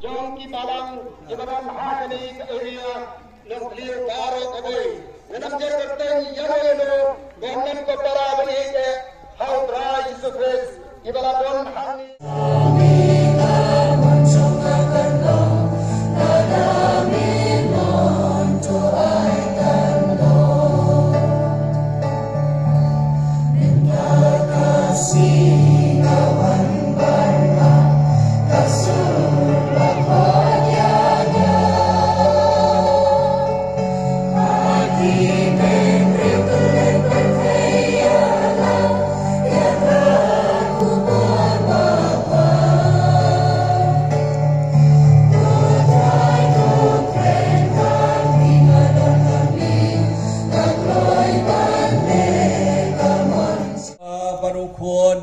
jong ki balang ibaran hakani area ng clear karo kaboy nanam je करते yaro lo government ko tara bani ke how dry is the face ibala don hani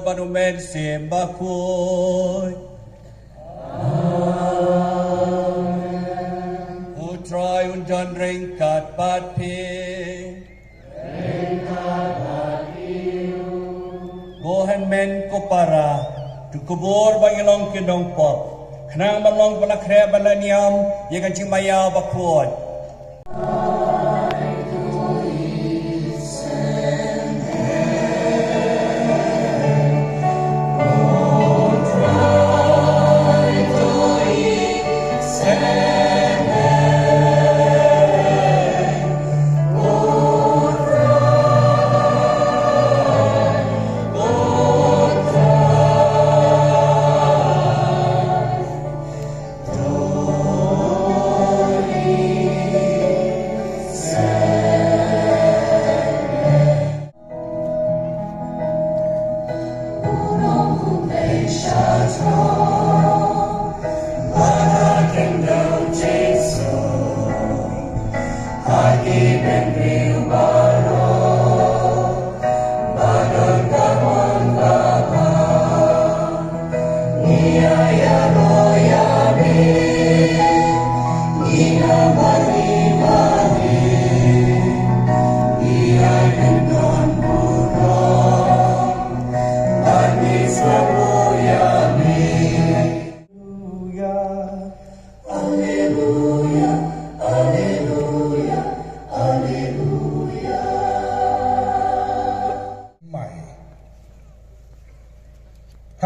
Banumen sembakoy Utray undan ringkat patpi Gohen men ko para Tukubor bangilong kindong pop Kenang banglong panakre balaniam Yakan cimaya bakuot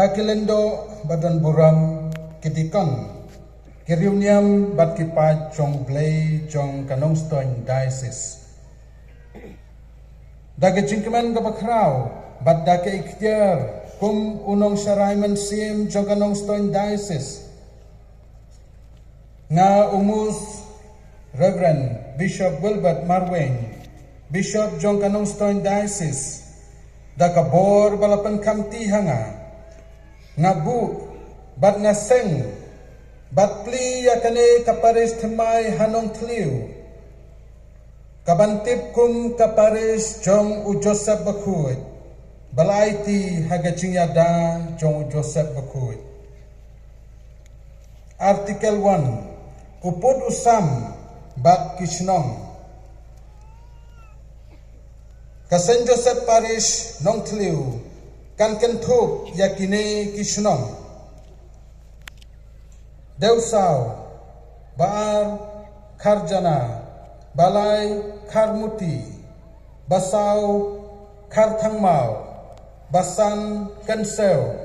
Hakilendo badan buram kitikon kiriuniam bat kipat jong blay jong kanongstoin diocese dage jingkeman gabakrao bat dake ikhtiar kum unong syaraiman sim jong kanongstoin diocese nga umus Reverend Bishop Wilbert Marweng Bishop jong kanongstoin diocese dakabor balapan kamti hanga ngabu bat ngaseng bat pli yakane kaparis thmai hanong tliu kabantip kum kaparis jong u Joseph Bakut balaiti hagaching yada jong u Joseph Bakut Artikel 1 upod usam bat kishnong kasen Joseph Parish nong tliu kan kentuk yakine kishnong Deusau Baar Karjana Balai Karmuti Basau Karthangmau Basan Kenseu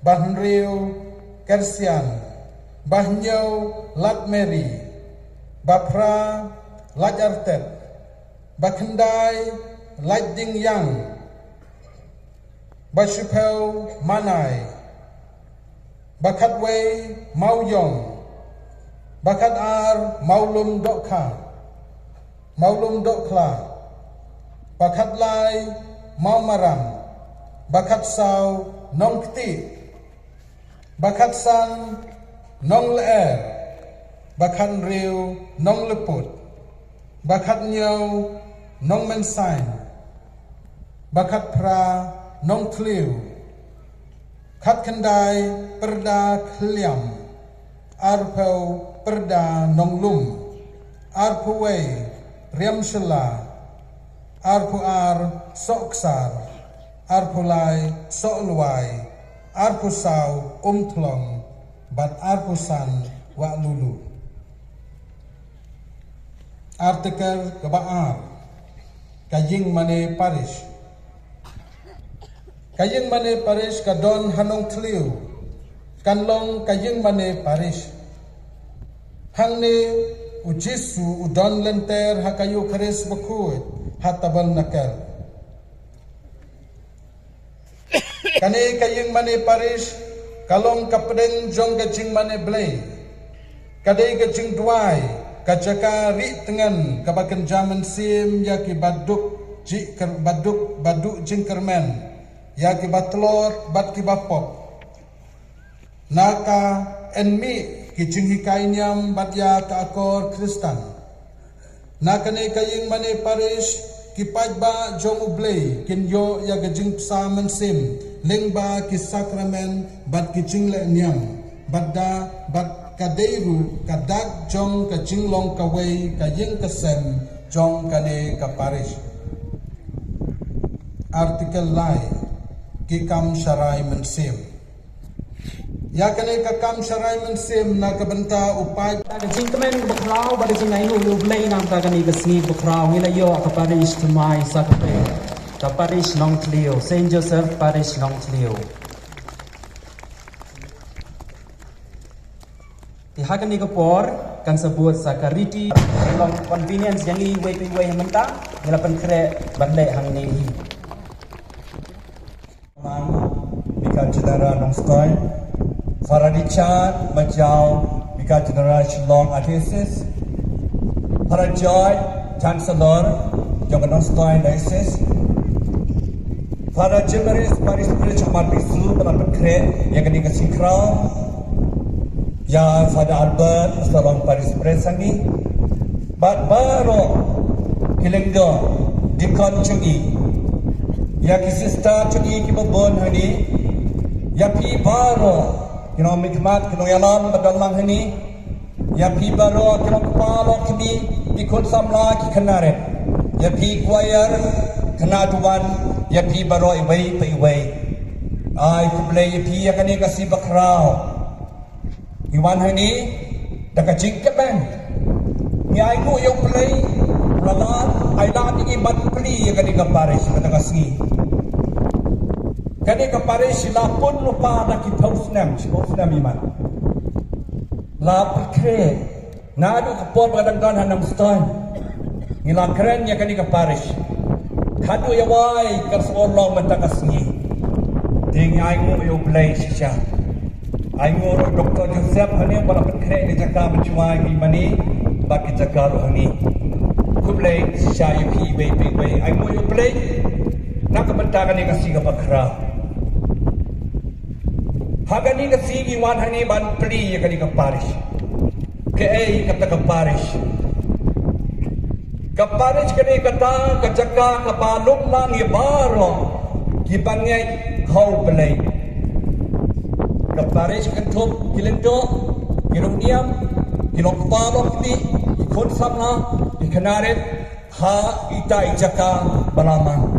Bahnriu Kersian Bahnyau Latmeri Bapra Lajartet Bakhendai Lajding Yang Bashupel Manai Bakatway Mauyong Bakat Ar Maulum Dokha Maulum Dokla Bakat Lai Maumaram Bakat Sau Nong Kti Bakat San Nong Leer Bakat Riu Nong Leput Bakat Nyau Nong Mensain Bakat Pra Nong Tliu Kat Kendai Perda Kliam Arpau Perda Nong Lum Arpuwei Riam Shela Arpuar Soksar Arpulai Sokluai Arpusau Umtlong Bat Arpusan wa lulu. Artikel kebaar kajing mane parish. Kajing mane parish kadon hanong tliu. Kanlong kajing mane parish. Hangne ujisu udon lenter hakayu keris bekuit hatabal nakal. Kane kajing mane parish kalong kapedeng jong kajing mane blay. Kadai kajing duai kajaka ri tengan kabakan zaman sim ya ki baduk jingkermen ya ki batlot bat ki bapop naka enmi ki jinghikai nyam bat ya ka akor Kristan naka ne kaying mane parish ki pajba jong ublay kinyo ya gajing saman sim lingba ki sakramen bat ki jingle nyam badda bat kadeiru kadag jong ka jinglong kaway kayeng kasem jong kane ka parish. Artikel lai kikam syarai mensim. Ya kane ka kam syarai mensim na kabenta upay ka jingkemen bakrao bari jingai lu blay nam ta kani kasni bakrao ngila yo ka parish tumai sakpe ka parish Nong Tlio Saint Joseph parish Nong Tlio. Tihakan ni kapor kan sebut sakariti long convenience yang ni way mentah ngelapan kre bandai hang ni Bika Jenera Nongstoy Faradichat Majau Bika Jenera Shillong Artisis Parajoy Chancellor Jong Nongstoy Diocese Parajimeris Paris Spiritual Marbisu Melapan kre yang kini kesikrau Ya Father Albert Sarong Paris Presani Bat Baro Kilengdo Dikon Chungi Ya ki sister Chungi ki babon hani Ya pi baro Kino mikmat kino yalam badalang hani Ya pi baro kino kepala kini Ikut samla ki kenaret Ya pi kuayar Kena tuan Ya pi baro iway pa iway Ay kublay ya pi ya kani kasi bakrao Iwan hani daga jingkat bang. Ni aiku yang play lalat ailan ini bat peli yang kani kaparis kata kasih. Kani kaparis lapun lupa nak kita usnam iman. Lap kre nadu kapor kadang-kadang hanam stone. Ngila keren yang kani kaparis. Kadu ya wai kersolong mata kasih. Ding aiku yang play sisa. Aingo Dr. Joseph hani bala pekrek di Jakarta mencuai gimani bagi Jakarta rohani. Kublai saya pi bay aingo yo play nak bentakan ni kasih ke bakra. Haga ni kasih giwan hani ban pli ya kani ke parish. Ke kata ke parish. Ke parish kani kata ke Jakarta ke baluk lang ibaro gibangai kau play. Kaparis kentup kilento kiloniam kilokpalo kini ikon samna ikanaret ha ita ijaka balaman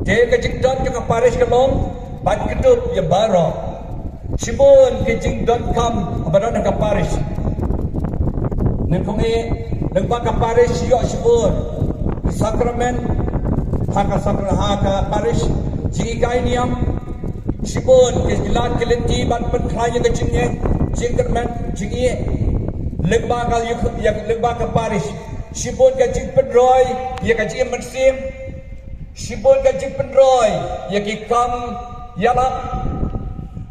de kejingdon ke kaparis kelong bat ketup ya baro sibun kejingdon kam abadon ke kaparis nengkongi nengba kaparis yo sibun sakramen haka sakra haka paris jingai niam Sibun kejilan kelenti ban penkraya kecingnya jingkerman jingie legba kal yang legba ke Paris sibun kecing pendroy ya kecing mensim sibun kecing pendroy ya kikam yalap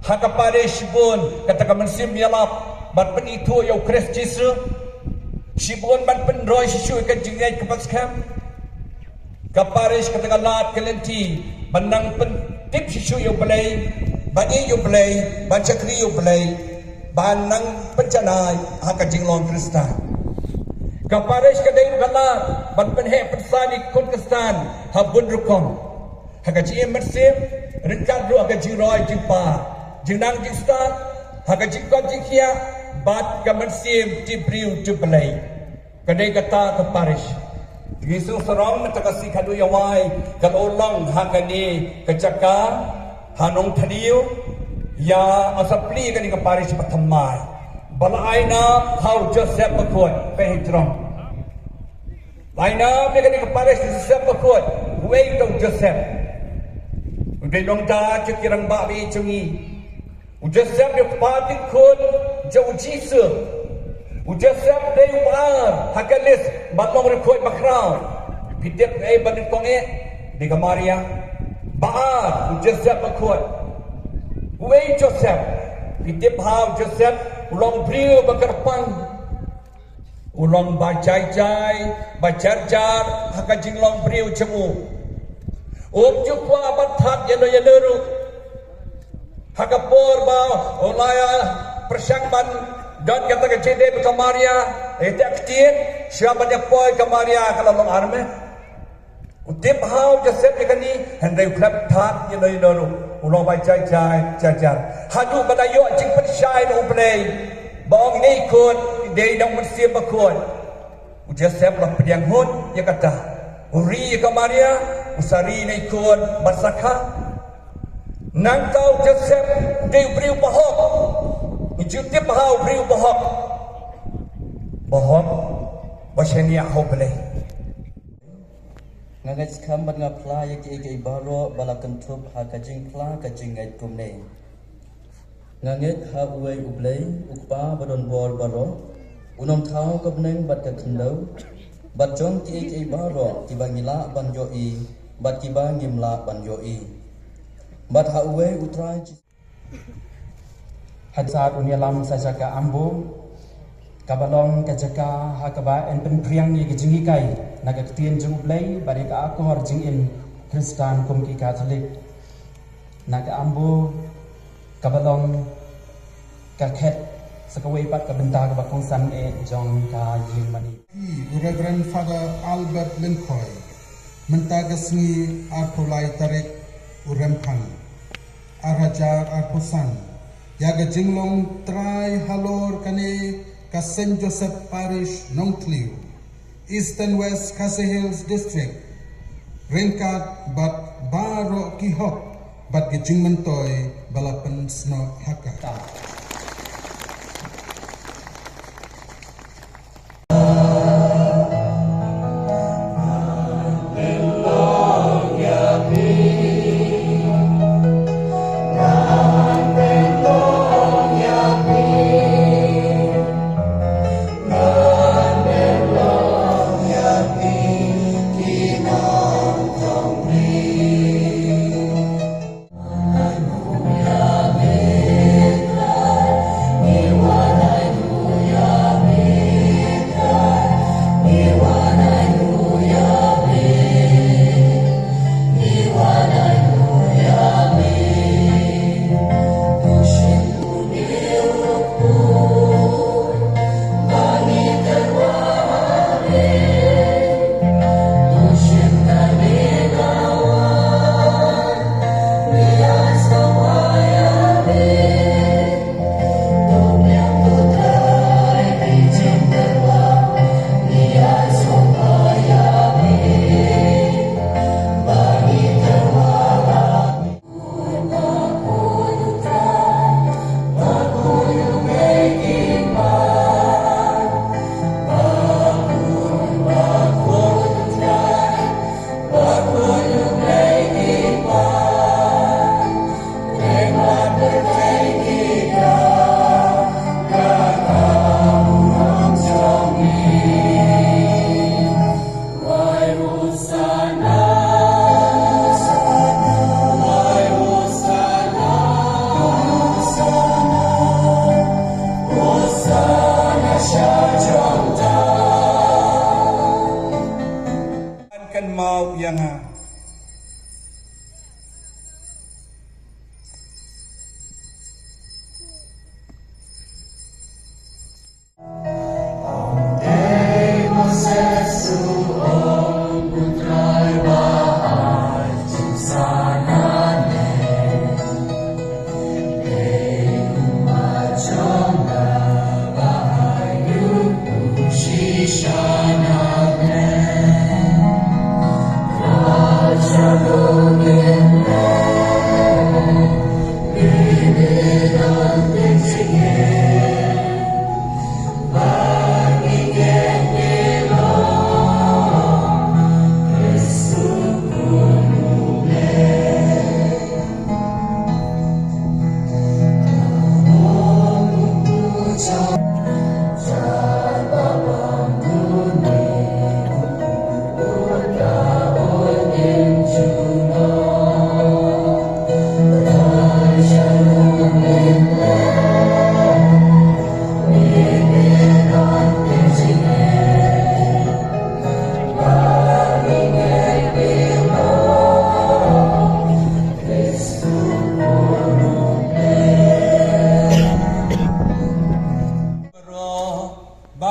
haka Paris sibun kata ke mensim yalap ban penitu ya Christ Jesus sibun ban pendroy sisu kecingnya ke paskam ke Paris kata lat kelenti benang tip sisu yo play bani yo play ban cakri yo play banang pencanai haka jinglong Kristan kaparis kadai kala ban penhe pensani kun Kristan habun rukom haka jim mersim rinkan ru haka jingroi jimpa jinang jingstan haka jingkon jingkia bat ka mersim tibriu tu play kadai kata kaparis Yesus serong mentakasi kadu yawai kalau ulang hakani kecaka hanong tadiu ya asapli kani ke Paris pertamai Balaina how Joseph bakot pehitron. Laina dia kena keparis Joseph bakot. Wei dong Joseph. Udah dong dah cekirang babi cengi. Joseph dia patin kun jauh jisu. Joseph dia uar hakalis batlong rekod bakrau. Pidip bandit konge di Maria. Baar Joseph bakot. Wei Joseph. Pidip how Joseph ulang beriu bakarpang. Ulang bacai-cai, bacar-jar, hakajing long beriu cemu. Jukwa abatat yano-yano. Hakapor ba olaya persangban dan kata kecede Kamaria. Tak kecil, siapa dia poi Kamaria kalau long arme. Utip how Joseph ni hendai klap tat yano-yano. Ulang bacai-cai, jar-jar. Hadu badayo jing persyai no play. Bong ni kun dia dang bersih bakun. Joseph lah pediang hun dia kata, "Uri Kamaria, usari ni kun basaka." Nang kau Joseph dia beri bahok. Ijutip hau beri bahok. Bahok basenia ho play. Ngagai sekambat ngapla ya ki baro balakan tup ha kajing pla kajing ngai kumne. Nganget ha uai ublei ukpa badon bor baro unom thau kabneng bat ka khindau bat jong ki baro ki bangila ban jo I bat ki bangimla ban jo I bat ha uai utrai Hadsat unialam sajaka ambo kabalong kajaka hakaba en penpriang ni gejingi kai naga ketien jeng ublei bari ka akor jing in Kristen kum ki Katolik naga ambo kabalong kaket sekawai pat kabenta ka bakong san jong ka yin mani. Reverend Father Albert Linkoy mentagasngi arpulai tarik urempang arajar arpusan yaga jinglong try halor kane ka St. Joseph Parish Nongtliu East and West Khasi Hills District ringkat bat baro kihok bat gejing mentoy balapan sno haka.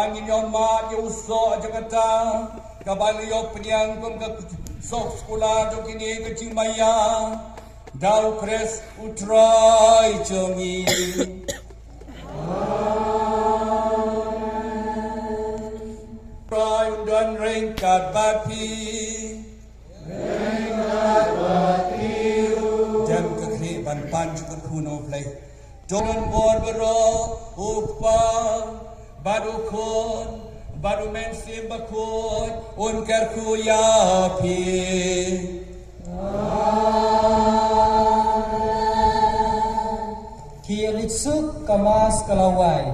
Bangin yon ma yo uso Jakarta kabali yo penyang kum ke sok sekolah do kini ke Cimaya dau kres utrai jongi Trai undan ringkat bapi Jam kekri ban pan juga kuno play Dongan bor bero upa badukun badu mensim bakun unkar ku yapi Kielitsuk kamas kalawai.